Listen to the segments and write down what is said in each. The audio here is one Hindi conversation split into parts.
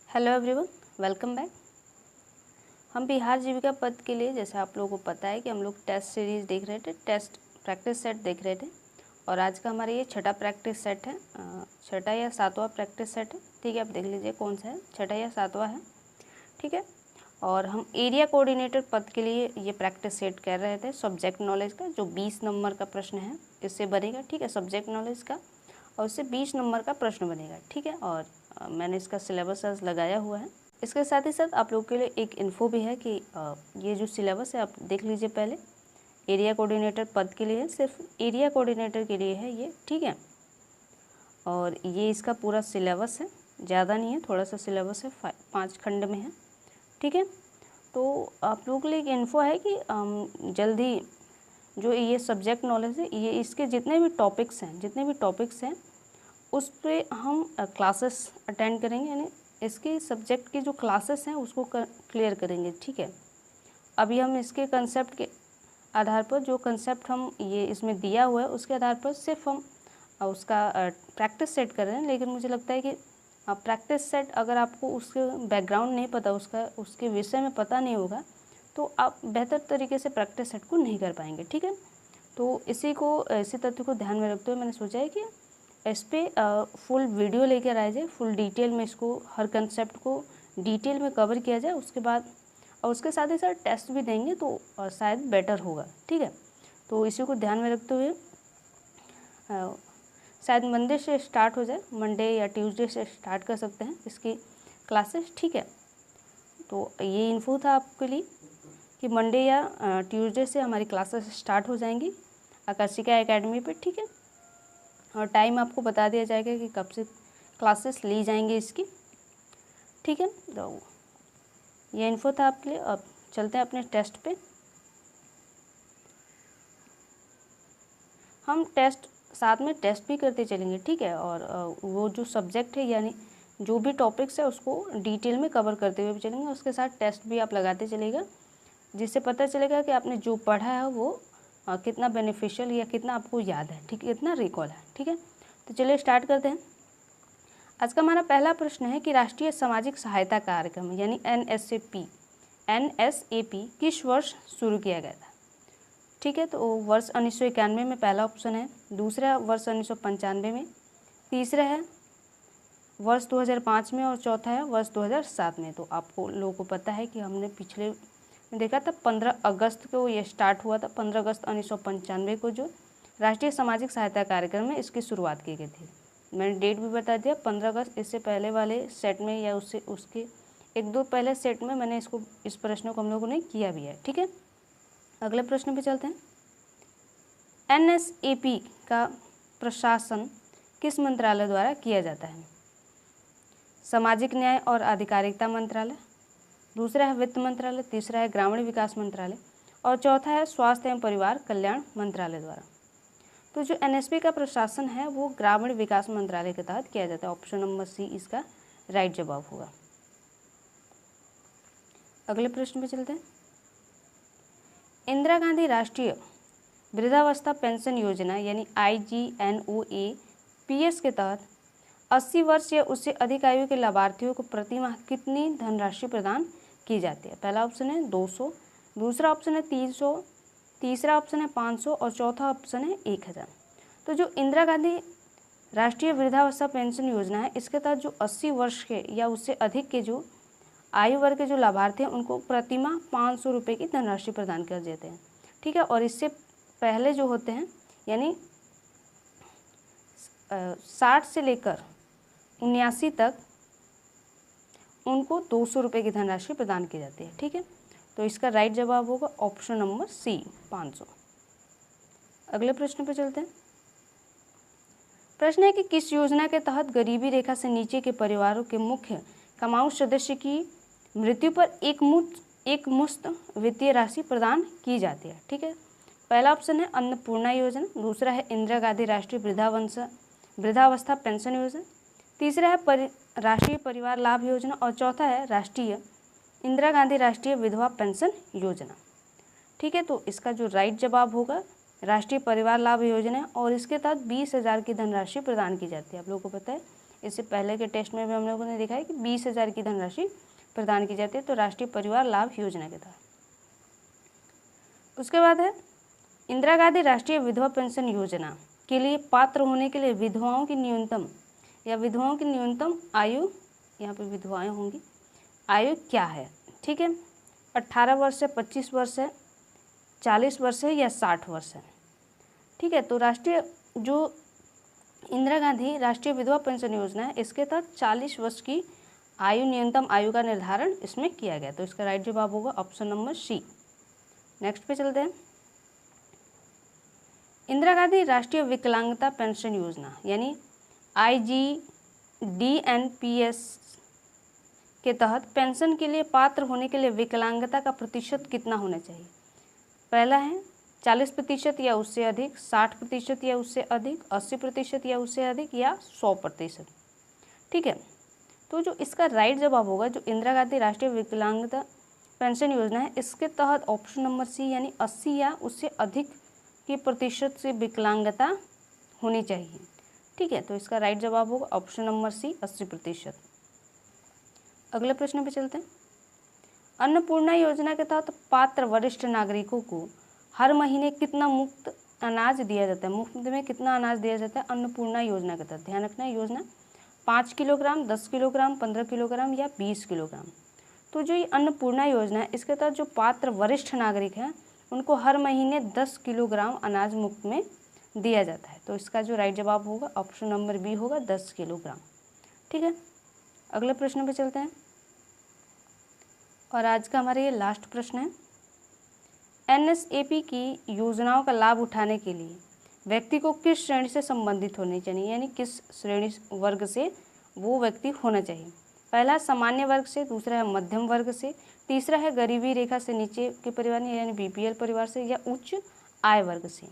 Hello everyone, welcome back. हम बिहार जीविका पद के लिए, जैसे आप लोगों को पता है कि हम लोग टेस्ट सीरीज़ देख रहे थे, टेस्ट प्रैक्टिस सेट देख रहे थे और आज का हमारा ये छठा प्रैक्टिस सेट है, छठा या सातवां प्रैक्टिस सेट है। ठीक है, आप देख लीजिए कौन सा है, छठा या सातवां है। ठीक है, और हम एरिया कोऑर्डिनेटर पद के लिए ये प्रैक्टिस सेट कर रहे थे सब्जेक्ट नॉलेज का, जो 20 नंबर का प्रश्न है इससे बनेगा। ठीक है, सब्जेक्ट नॉलेज का, और इससे 20 नंबर का प्रश्न बनेगा। ठीक है, और मैंने इसका सिलेबस आज लगाया हुआ है। इसके साथ ही साथ आप लोगों के लिए एक इन्फो भी है कि ये जो सिलेबस है आप देख लीजिए पहले। एरिया कोऑर्डिनेटर पद के लिए, सिर्फ एरिया कोऑर्डिनेटर के लिए है ये। ठीक है, और ये इसका पूरा सिलेबस है, ज़्यादा नहीं है, थोड़ा सा सिलेबस है, 5 खंड में है। ठीक है, तो आप लोगों के लिए एक इन्फो है कि जल्दी जो ये सब्जेक्ट नॉलेज है, ये इसके जितने भी टॉपिक्स हैं उस पर हम क्लासेस अटेंड करेंगे, यानी इसके सब्जेक्ट की जो क्लासेस हैं उसको क्लियर करेंगे। ठीक है, अभी हम इसके कंसेप्ट के आधार पर, जो कंसेप्ट हम ये इसमें दिया हुआ है उसके आधार पर सिर्फ हम उसका प्रैक्टिस सेट कर रहे हैं। लेकिन मुझे लगता है कि प्रैक्टिस सेट, अगर आपको उसके बैकग्राउंड नहीं पता, उसके विषय में पता नहीं होगा, तो आप बेहतर तरीके से प्रैक्टिस सेट को नहीं कर पाएंगे। ठीक है, तो इसी तथ्य को ध्यान में रखते हुए मैंने सोचा है कि इस पर फुल वीडियो लेकर आया जाए, फुल डिटेल में इसको, हर कंसेप्ट को डिटेल में कवर किया जाए। उसके बाद और उसके साथ ही साथ टेस्ट भी देंगे तो शायद बेटर होगा। ठीक है, तो इसी को ध्यान में रखते हुए शायद मंडे से स्टार्ट हो जाए, मंडे या ट्यूसडे से स्टार्ट कर सकते हैं इसकी क्लासेस। ठीक है, तो ये इन्फो था आपके लिए कि मंडे या ट्यूसडे से हमारी क्लासेस स्टार्ट हो जाएंगी आकर्षिका एकेडमी पे। ठीक है, और टाइम आपको बता दिया जाएगा कि कब से क्लासेस ली जाएंगी इसकी। ठीक है, तो ये इन्फो था आपके लिए। अब चलते हैं अपने टेस्ट पे। हम टेस्ट साथ में टेस्ट भी करते चलेंगे। ठीक है, और वो जो सब्जेक्ट है, यानी जो भी टॉपिक्स है उसको डिटेल में कवर करते हुए भी चलेंगे। उसके साथ टेस्ट भी आप लगाते चलेगा, जिससे पता चलेगा कि आपने जो पढ़ा है वो कितना बेनिफिशियल या कितना आपको याद है। ठीक है, कितना रिकॉल है। ठीक है, तो चलिए स्टार्ट करते हैं। आज का हमारा पहला प्रश्न है कि राष्ट्रीय सामाजिक सहायता कार्यक्रम यानी NSAP किस वर्ष शुरू किया गया था। ठीक है, तो वर्ष 1991 में पहला ऑप्शन है, दूसरा वर्ष 1995 में, तीसरा है वर्ष 2005 में और चौथा है वर्ष 2007 में। तो आपको लोगों को पता है कि हमने पिछले में देखा था 15 अगस्त को ये स्टार्ट हुआ था। 15 अगस्त 1995 को जो राष्ट्रीय सामाजिक सहायता कार्यक्रम है इसकी शुरुआत की गई थी। मैंने डेट भी बता दिया, 15 अगस्त। इससे पहले वाले सेट में या उसके एक दो पहले सेट में मैंने इस प्रश्न को हम लोगों ने किया भी है। ठीक है, अगले प्रश्न पे चलते हैं। NSAP का प्रशासन किस मंत्रालय द्वारा किया जाता है। सामाजिक न्याय और आधिकारिकता मंत्रालय, दूसरा है वित्त मंत्रालय, तीसरा है ग्रामीण विकास मंत्रालय और चौथा है स्वास्थ्य एवं परिवार कल्याण मंत्रालय द्वारा। तो जो NSAP का प्रशासन है वो ग्रामीण विकास मंत्रालय के तहत किया जाता है। ऑप्शन नंबर सी इसका राइट जवाब होगा। अगले प्रश्न पे चलते हैं। इंदिरा गांधी राष्ट्रीय वृद्धावस्था पेंशन योजना यानी IGNOAPS के तहत 80 वर्ष या उससे अधिक आयु के लाभार्थियों को प्रतिमाह कितनी धनराशि प्रदान की जाती है। पहला ऑप्शन है 200, दूसरा ऑप्शन है 300, तीसरा ऑप्शन है 500 और चौथा ऑप्शन है 1000। तो जो इंदिरा गांधी राष्ट्रीय वृद्धावस्था पेंशन योजना है इसके तहत जो 80 वर्ष के या उससे अधिक के जो आयु वर्ग के जो लाभार्थी हैं उनको प्रतिमाह 500 रुपये की धनराशि प्रदान कर देते हैं। ठीक है, और इससे पहले जो होते हैं यानी 60 से लेकर 79 तक उनको 200 रुपये की धनराशि प्रदान की जाती है। ठीक है, तो इसका राइट जवाब होगा ऑप्शन नंबर सी 500। अगले प्रश्न पर चलते हैं। प्रश्न है कि किस योजना के तहत गरीबी रेखा से नीचे के परिवारों के मुख्य कमाऊ सदस्य की मृत्यु पर एकमुश्त वित्तीय राशि प्रदान की जाती है। ठीक है, पहला ऑप्शन है अन्नपूर्णा योजना, दूसरा है इंदिरा गांधी राष्ट्रीय वृद्धावस्था पेंशन योजना, तीसरा है राष्ट्रीय परिवार लाभ योजना और चौथा है राष्ट्रीय इंदिरा गांधी राष्ट्रीय विधवा पेंशन योजना। ठीक है, तो इसका जो राइट जवाब होगा राष्ट्रीय परिवार लाभ योजना और इसके तहत 20,000 की धनराशि प्रदान की जाती है। आप लोगों को पता है इससे पहले के टेस्ट में भी हम लोगों ने देखा है कि 20,000 की धनराशि प्रदान की जाती है, तो राष्ट्रीय परिवार लाभ योजना के तहत। उसके बाद है इंदिरा गांधी राष्ट्रीय विधवा पेंशन योजना के लिए पात्र होने के लिए विधवाओं की न्यूनतम आयु, यहाँ पे विधवाएं होंगी, आयु क्या है, ठीक है, 18 वर्ष है, 25 वर्ष है, 40 वर्ष है या 60 वर्ष है, ठीक है। तो राष्ट्रीय जो इंदिरा गांधी राष्ट्रीय विधवा पेंशन योजना है, इसके तहत 40 वर्ष की आयु, न्यूनतम आयु का निर्धारण इसमें किया गया। तो इसका राइट जवाब होगा ऑप्शन नंबर सी। नेक्स्ट पे चलते हैं। इंदिरा गांधी राष्ट्रीय विकलांगता पेंशन योजना यानी IGDNPS के तहत पेंशन के लिए पात्र होने के लिए विकलांगता का प्रतिशत कितना होना चाहिए? पहला है 40% या उससे अधिक, 60% या उससे अधिक, 80% या उससे अधिक, या 100%, ठीक है। तो जो इसका राइट जवाब होगा, जो इंदिरा गांधी राष्ट्रीय विकलांगता पेंशन योजना है, इसके तहत ऑप्शन नंबर सी यानी 80 या उससे अधिक की प्रतिशत से विकलांगता होनी चाहिए, ठीक है। तो इसका राइट जवाब होगा ऑप्शन नंबर सी 80%। अगले प्रश्न पे चलते हैं। अन्नपूर्णा योजना के तहत पात्र वरिष्ठ नागरिकों को हर महीने कितना मुफ्त अनाज दिया जाता है? मुफ्त में कितना अनाज दिया जाता है अन्नपूर्णा योजना के तहत? ध्यान रखना, योजना 5 किलोग्राम, 10 किलोग्राम, 15 किलोग्राम या 20 किलोग्राम। तो जो ये अन्नपूर्णा योजना है, इसके तहत जो पात्र वरिष्ठ नागरिक हैं उनको हर महीने 10 किलोग्राम अनाज मुफ्त में दिया जाता है। तो इसका जो राइट जवाब होगा ऑप्शन नंबर बी होगा 10 किलोग्राम, ठीक है। अगले प्रश्न पे चलते हैं और आज का हमारा ये लास्ट प्रश्न है। NSAP की योजनाओं का लाभ उठाने के लिए व्यक्ति को किस श्रेणी से संबंधित होनी चाहिए, यानी किस श्रेणी वर्ग से वो व्यक्ति होना चाहिए? पहला सामान्य वर्ग से, दूसरा है मध्यम वर्ग से, तीसरा है गरीबी रेखा से नीचे के परिवार यानी BPL परिवार से, या उच्च आय वर्ग से।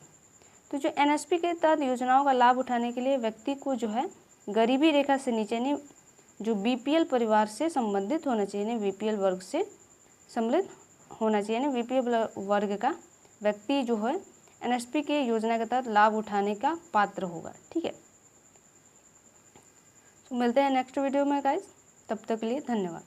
तो जो NSP के तहत योजनाओं का लाभ उठाने के लिए व्यक्ति को जो है गरीबी रेखा से नीचे यानी जो BPL परिवार से संबंधित होना चाहिए, यानी BPL वर्ग से सम्मिलित होना चाहिए, यानी BPL वर्ग का व्यक्ति जो है NSP के योजना के तहत लाभ उठाने का पात्र होगा, ठीक है। तो मिलते हैं नेक्स्ट वीडियो में गाइस, तब तक के लिए धन्यवाद।